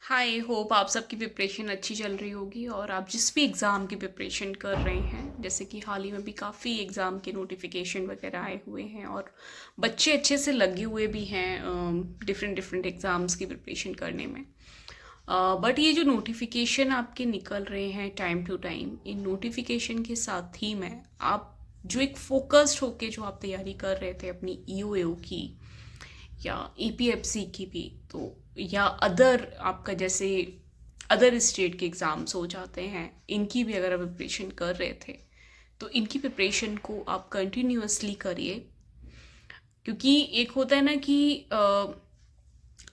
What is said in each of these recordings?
हाय hope आप सबकी preparation अच्छी चल रही होगी और आप जिस भी एग्ज़ाम की प्रिपरेशन कर रहे हैं, जैसे कि हाल ही में भी काफ़ी एग्ज़ाम के नोटिफिकेशन वगैरह आए हुए हैं और बच्चे अच्छे से लगे हुए भी हैं डिफरेंट डिफरेंट एग्ज़ाम्स की प्रिपरेशन करने में। बट ये जो नोटिफिकेशन आपके निकल रहे हैं टाइम टू टाइम, इन नोटिफिकेशन के साथ ही में आप जो एक फोकस्ड होके जो आप तैयारी कर रहे थे अपनी ईओएओ की या ईपीएफसी की भी, तो या अदर आपका जैसे अदर स्टेट के एग्ज़ाम्स हो जाते हैं, इनकी भी अगर आप प्रिपरेशन कर रहे थे तो इनकी प्रिपरेशन को आप कंटिन्यूअसली करिए। क्योंकि एक होता है ना कि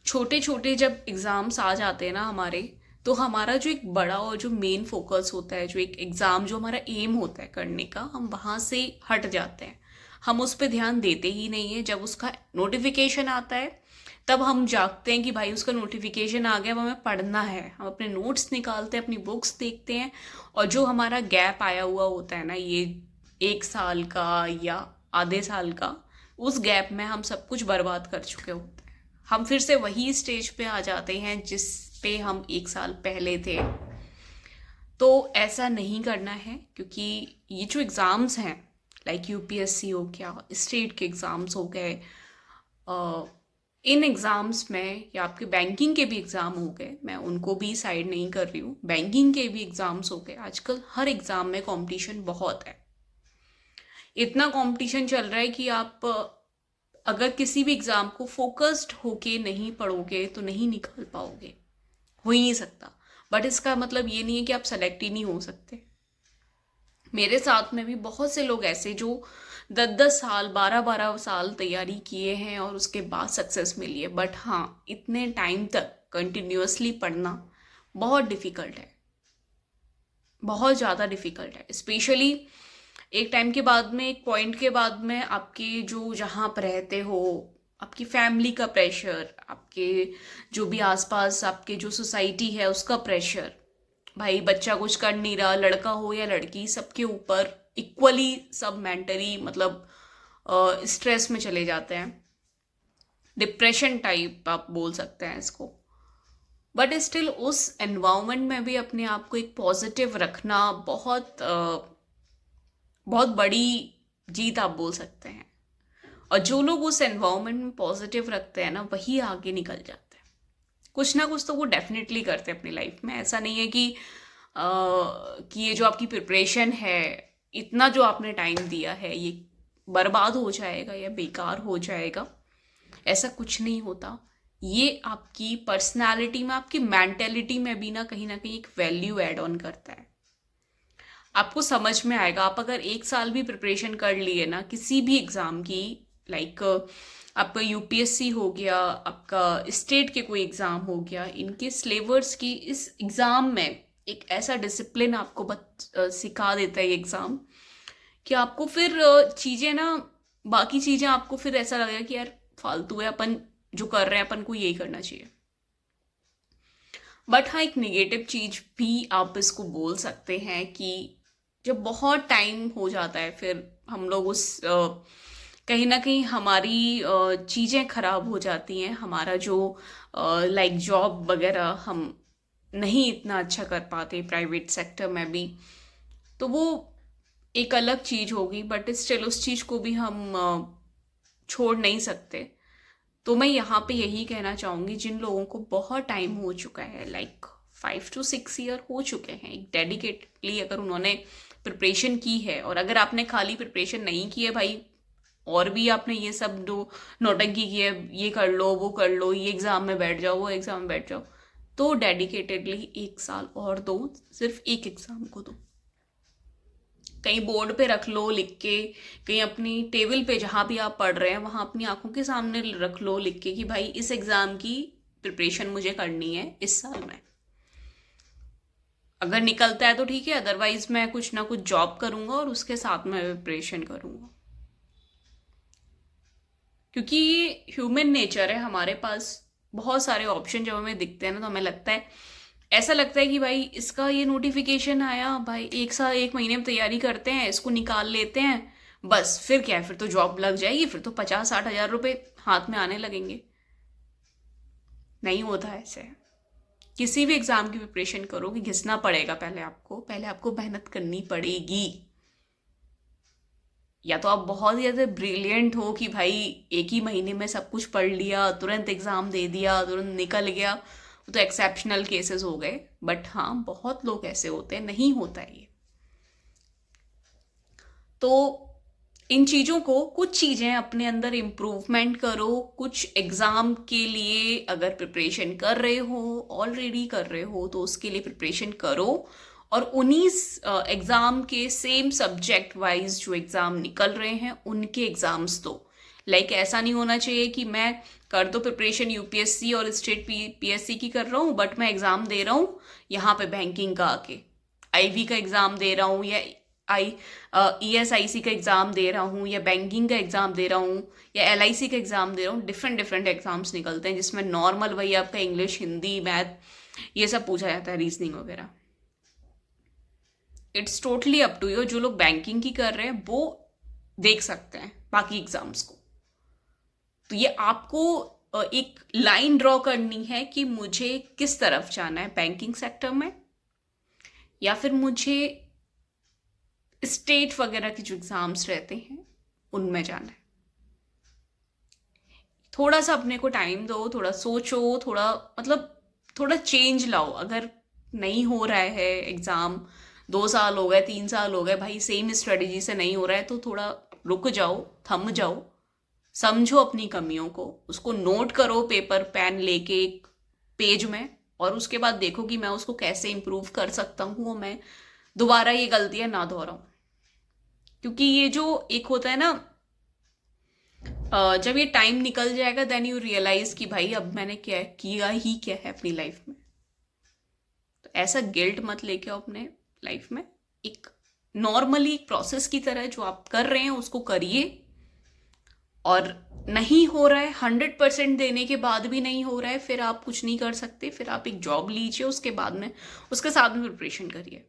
छोटे छोटे जब एग्ज़ाम्स आ जाते हैं ना हमारे, तो हमारा जो एक बड़ा और जो मेन फोकस होता है, जो एक एग्ज़ाम जो हमारा एम होता है करने का, हम वहाँ से हट जाते हैं। हम उस पर ध्यान देते ही नहीं है। जब उसका नोटिफिकेशन आता है तब हम जागते हैं कि भाई उसका नोटिफिकेशन आ गया, अब हमें पढ़ना है। हम अपने नोट्स निकालते हैं, अपनी बुक्स देखते हैं, और जो हमारा गैप आया हुआ होता है ना, ये 1 साल का या आधे साल का, उस गैप में हम सब कुछ बर्बाद कर चुके होते हैं। हम फिर से वही स्टेज पे आ जाते हैं जिस पे हम 1 साल पहले थे। तो ऐसा नहीं करना है, क्योंकि ये जो एग्ज़ाम्स हैं, लाइक यूपीएससी हो गया, स्टेट के एग्ज़ाम्स हो गए, इन एग्ज़ाम्स में, या आपके बैंकिंग के भी एग्ज़ाम हो गए, मैं उनको भी साइड नहीं कर रही हूँ, बैंकिंग के भी एग्ज़ाम्स हो गए, आजकल हर एग्ज़ाम में कंपटीशन बहुत है। इतना कंपटीशन चल रहा है कि आप अगर किसी भी एग्ज़ाम को फोकस्ड होके नहीं पढ़ोगे तो नहीं निकाल पाओगे, हो ही नहीं सकता। बट इसका मतलब ये नहीं है कि आप सेलेक्ट ही नहीं हो सकते। मेरे साथ में भी बहुत से लोग ऐसे जो 10-10 साल 12-12 साल तैयारी किए हैं और उसके बाद सक्सेस मिली है। बट हाँ, इतने टाइम तक कंटिन्यूअसली पढ़ना बहुत डिफ़िकल्ट है, बहुत ज़्यादा डिफ़िकल्ट है। स्पेशली एक टाइम के बाद में, एक पॉइंट के बाद में, आपके जो जहाँ पर रहते हो, आपकी फैमिली का प्रेशर, आपके जो भी आसपास आपके जो सोसाइटी है उसका प्रेशर, भाई बच्चा कुछ कर नहीं रहा, लड़का हो या लड़की, सबके ऊपर इक्वली सब मेंटली मतलब स्ट्रेस में चले जाते हैं। डिप्रेशन टाइप आप बोल सकते हैं इसको। बट स्टिल उस एनवायरनमेंट में भी अपने आप को एक पॉजिटिव रखना बहुत बड़ी जीत आप बोल सकते हैं। और जो लोग उस एनवायरनमेंट में पॉजिटिव रखते हैं ना, वही आगे निकल जाते हैं। कुछ ना कुछ तो वो डेफिनेटली करते हैं अपनी लाइफ में। ऐसा नहीं है कि ये जो आपकी प्रिपरेशन है, इतना जो आपने टाइम दिया है, ये बर्बाद हो जाएगा या बेकार हो जाएगा। ऐसा कुछ नहीं होता। ये आपकी पर्सनालिटी में, आपकी मेंटेलिटी में भी ना कहीं एक वैल्यू ऐड ऑन करता है। आपको समझ में आएगा। आप अगर 1 साल भी प्रिपरेशन कर लिए ना किसी भी एग्ज़ाम की, लाइक आपका यूपीएससी हो गया, आपका स्टेट के कोई एग्ज़ाम हो गया, इनके सिलेबस की इस एग्ज़ाम में एक ऐसा डिसिप्लिन आपको सिखा देता है ये एग्ज़ाम, कि आपको फिर चीज़ें ना, बाकी चीज़ें आपको फिर ऐसा लगेगा कि यार फालतू है, अपन जो कर रहे हैं अपन को यही करना चाहिए। बट हाँ, एक निगेटिव चीज़ भी आप इसको बोल सकते हैं कि जब बहुत टाइम हो जाता है, फिर हम लोग उस कहीं ना कहीं हमारी चीज़ें खराब हो जाती हैं। हमारा जो लाइक जॉब वगैरह हम नहीं इतना अच्छा कर पाते प्राइवेट सेक्टर में भी, तो वो एक अलग चीज़ होगी। बट स्टिल उस चीज़ को भी हम छोड़ नहीं सकते। तो मैं यहाँ पे यही कहना चाहूँगी, जिन लोगों को बहुत टाइम हो चुका है, लाइक 5 to 6 ईयर हो चुके हैं, एक डेडिकेटली अगर उन्होंने प्रिपरेशन की है, और अगर आपने खाली प्रिपरेशन नहीं की है भाई, और भी आपने ये सब जो नौटंकी की है, ये कर लो वो कर लो, ये एग्ज़ाम में बैठ जाओ वो एग्ज़ाम में बैठ जाओ, तो डेडिकेटेडली 1 साल और दो, सिर्फ एक एग्ज़ाम को दो। कहीं बोर्ड पे रख लो लिख के, कहीं अपनी टेबल पे जहाँ भी आप पढ़ रहे हैं वहाँ अपनी आंखों के सामने रख लो लिख के कि भाई इस एग्ज़ाम की प्रिपरेशन मुझे करनी है इस साल में। अगर निकलता है तो ठीक है, अदरवाइज मैं कुछ ना कुछ जॉब करूँगा और उसके साथ में प्रिपरेशन करूँगा। क्योंकि ये ह्यूमन नेचर है, हमारे पास बहुत सारे ऑप्शन जब हमें दिखते हैं ना, तो हमें लगता है, ऐसा लगता है कि भाई इसका ये नोटिफिकेशन आया, भाई 1 साल 1 महीने में तैयारी करते हैं, इसको निकाल लेते हैं, बस फिर क्या है, फिर तो जॉब लग जाएगी, फिर तो 50-60 हज़ार रुपये हाथ में आने लगेंगे। नहीं होता ऐसे। किसी भी एग्जाम की प्रिपरेशन करोगे घिसना पड़ेगा, पहले आपको मेहनत करनी पड़ेगी। या तो आप बहुत ज़्यादा ब्रिलियंट हो कि भाई एक ही महीने में सब कुछ पढ़ लिया, तुरंत एग्ज़ाम दे दिया, तुरंत निकल गया, वो तो एक्सेप्शनल केसेस हो गए। बट हाँ, बहुत लोग ऐसे होते हैं, नहीं होता है ये। तो इन चीज़ों को, कुछ चीज़ें अपने अंदर इम्प्रूवमेंट करो। कुछ एग्ज़ाम के लिए अगर प्रिपरेशन कर रहे हो, ऑलरेडी कर रहे हो, तो उसके लिए प्रिपरेशन करो। और उन्हीं एग्ज़ाम के सेम सब्जेक्ट वाइज जो एग्ज़ाम निकल रहे हैं उनके एग्ज़ाम्स दो। लाइक ऐसा नहीं होना चाहिए कि मैं कर दो प्रिपरेशन यूपीएससी और स्टेट पीएससी की कर रहा हूँ, बट मैं एग्ज़ाम दे रहा हूँ यहाँ पे बैंकिंग का आके, आईवी का एग्ज़ाम दे रहा हूँ, या ESIC का एग्ज़ाम दे रहा हूँ, या बैंकिंग का एग्ज़ाम दे रहा हूँ, या LIC का एग्ज़ाम दे रहा हूँ। डिफरेंट एग्ज़ाम्स निकलते हैं जिसमें नॉर्मल वही आपका इंग्लिश, हिंदी, मैथ ये सब पूछा जाता है, रीजनिंग वगैरह। It's totally up to you. जो लोग बैंकिंग की कर रहे हैं वो देख सकते हैं बाकी एग्जाम्स को। तो ये आपको एक लाइन ड्रॉ करनी है कि मुझे किस तरफ जाना है, बैंकिंग सेक्टर में या फिर मुझे स्टेट वगैरह के जो एग्जाम्स रहते हैं उनमें जाना है। थोड़ा सा अपने को टाइम दो, थोड़ा सोचो, थोड़ा चेंज लाओ। अगर नहीं हो रहा है एग्जाम, 2 साल हो गए, 3 साल हो गए, भाई सेम स्ट्रेटेजी से नहीं हो रहा है, तो थोड़ा रुक जाओ, थम जाओ, समझो अपनी कमियों को, उसको नोट करो पेपर पेन लेके एक पेज में, और उसके बाद देखो कि मैं उसको कैसे इम्प्रूव कर सकता हूँ, और मैं दोबारा ये गलतियां ना दोहराऊं। क्योंकि ये जो एक होता है ना, जब ये टाइम निकल जाएगा देन यू रियलाइज कि भाई अब मैंने क्या किया ही क्या है अपनी लाइफ में। तो ऐसा गिल्ट मत लेके आओ अपने लाइफ में। एक नॉर्मली एक प्रोसेस की तरह जो आप कर रहे हैं उसको करिए, और नहीं हो रहा है, 100% देने के बाद भी नहीं हो रहा है, फिर आप कुछ नहीं कर सकते, फिर आप एक जॉब लीजिए, उसके बाद में उसके साथ में प्रिपरेशन करिए।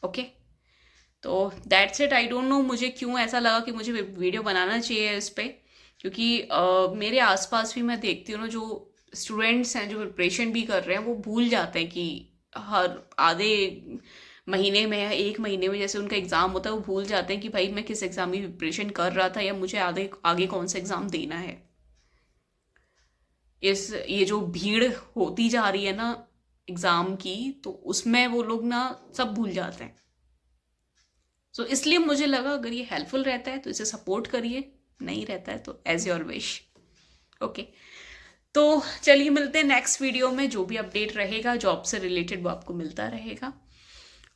ओके, तो that's it. I don't know मुझे क्यों ऐसा लगा कि मुझे वीडियो बनाना चाहिए इस पर, क्योंकि मेरे आसपास भी मैं देखती हूँ ना, जो स्टूडेंट्स हैं जो प्रिपरेशन भी कर रहे हैं वो भूल जाते हैं कि हर आधे महीने में या 1 महीने में जैसे उनका एग्ज़ाम होता है, वो भूल जाते हैं कि भाई मैं किस एग्ज़ाम की प्रिपरेशन कर रहा था, या मुझे आगे कौन सा एग्ज़ाम देना है। ये जो भीड़ होती जा रही है ना एग्ज़ाम की, तो उसमें वो लोग ना सब भूल जाते हैं। सो इसलिए मुझे लगा अगर ये हेल्पफुल रहता है तो इसे सपोर्ट करिए, नहीं रहता है तो एज योर विश। ओके, तो चलिए मिलते हैं नेक्स्ट वीडियो में। जो भी अपडेट रहेगा जॉब से रिलेटेड वो आपको मिलता रहेगा।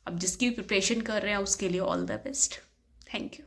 अब जिसकी प्रिपरेशन कर रहे हैं उसके लिए all the best. Thank you.